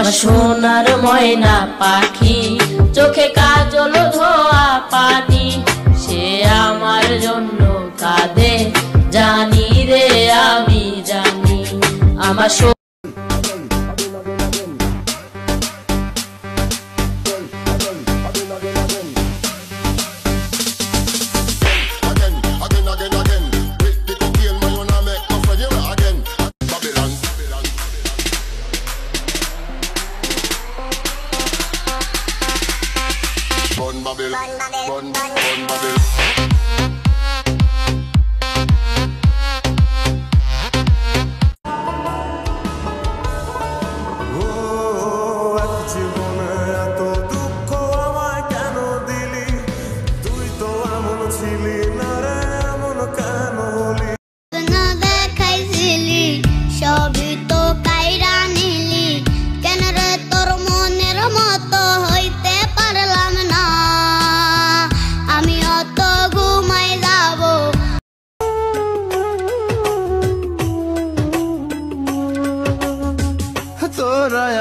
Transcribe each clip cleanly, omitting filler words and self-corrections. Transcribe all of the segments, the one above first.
আমার সোনার ময়না পাখি, চোখে কাজল ধোয়া পানি, সে আমার জন্য কাঁদে জানি রে আমি জানি। আমার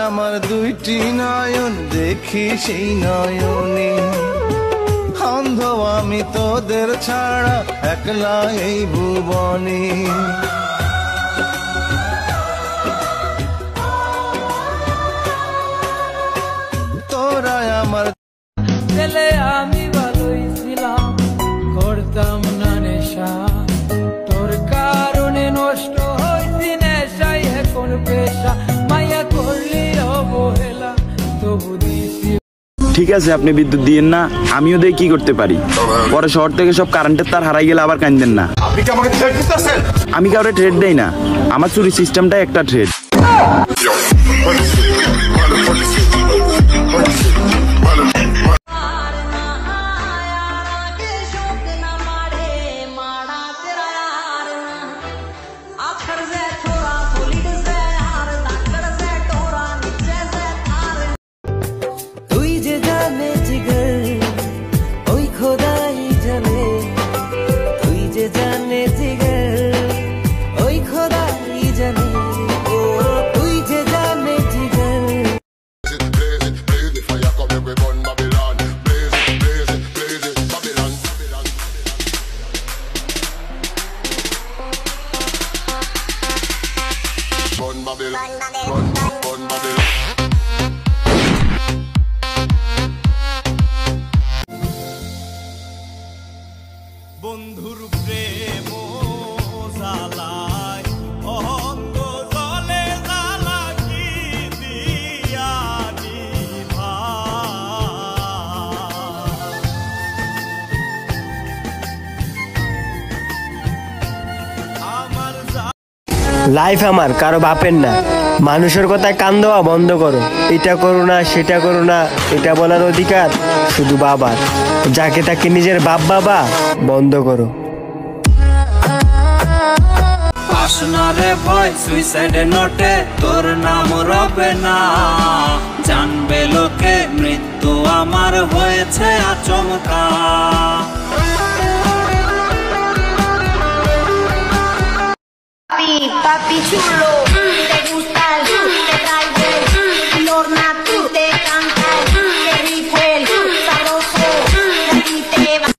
আমার দুইটি নয়ন দেখি সেই নয়নে, অন্ধ আমি তোদের ছাড়া একলা এই ভুবনে। তোরা আমার ছেলে আমি ভালোই ছিলাম, করতাম না নেশা, তোর কারণে নষ্ট হয়েছি নেশাই এখন পেশা, মায়া করলি অবহেলা তবু দিছি। ঠিক আছে আপনি বিদ্যুৎ দিয়েন না, আমিও দেখি কি করতে পারি। পরে শহর থেকে সব কারেন্টের তার হারাই গেলে আবার কাঁদেন না। আমি কাউরে ট্রেড দেই না, আমার চুরি সিস্টেমটাই একটা ট্রেড। বন্ধুর প্রেম জ্বালায় অন্ধ জলে জ্বালা কি দিয়া নিভা। লাইফ আমার কারো বাপের না, মানুষের কথায় কান দেওয়া বন্ধ করো। এটা করো না সেটা করো না, এটা বলার অধিকার শুধু বাবার। যাকে তাকে নিজের বাপ বাবা বন্ধ করো। আসনারে ভয় সুইসাইডে নোটে তোর নাম রবে না, জানবে লোকে মৃত্যু আমার হয়েছে আচমকা। Papi chulo, te gusta el te traigo el horna, tú te canta el rico, el sabroso, y te va.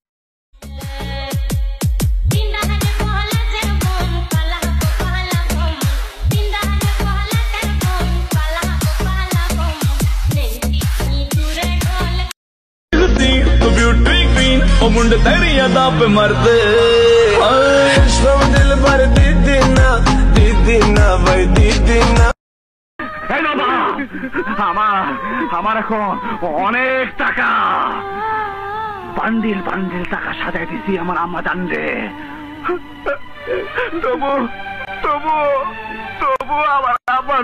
मुंड तेरिया दाप मरते दिल भर दीदी ना भाई दीदी ना। আমার এখন অনেক টাকা, বান্ডিল বান্ডিল টাকা সাজাই দিছি আমার আম্মা জানলে। তবু তবু তবু আমার আম্মা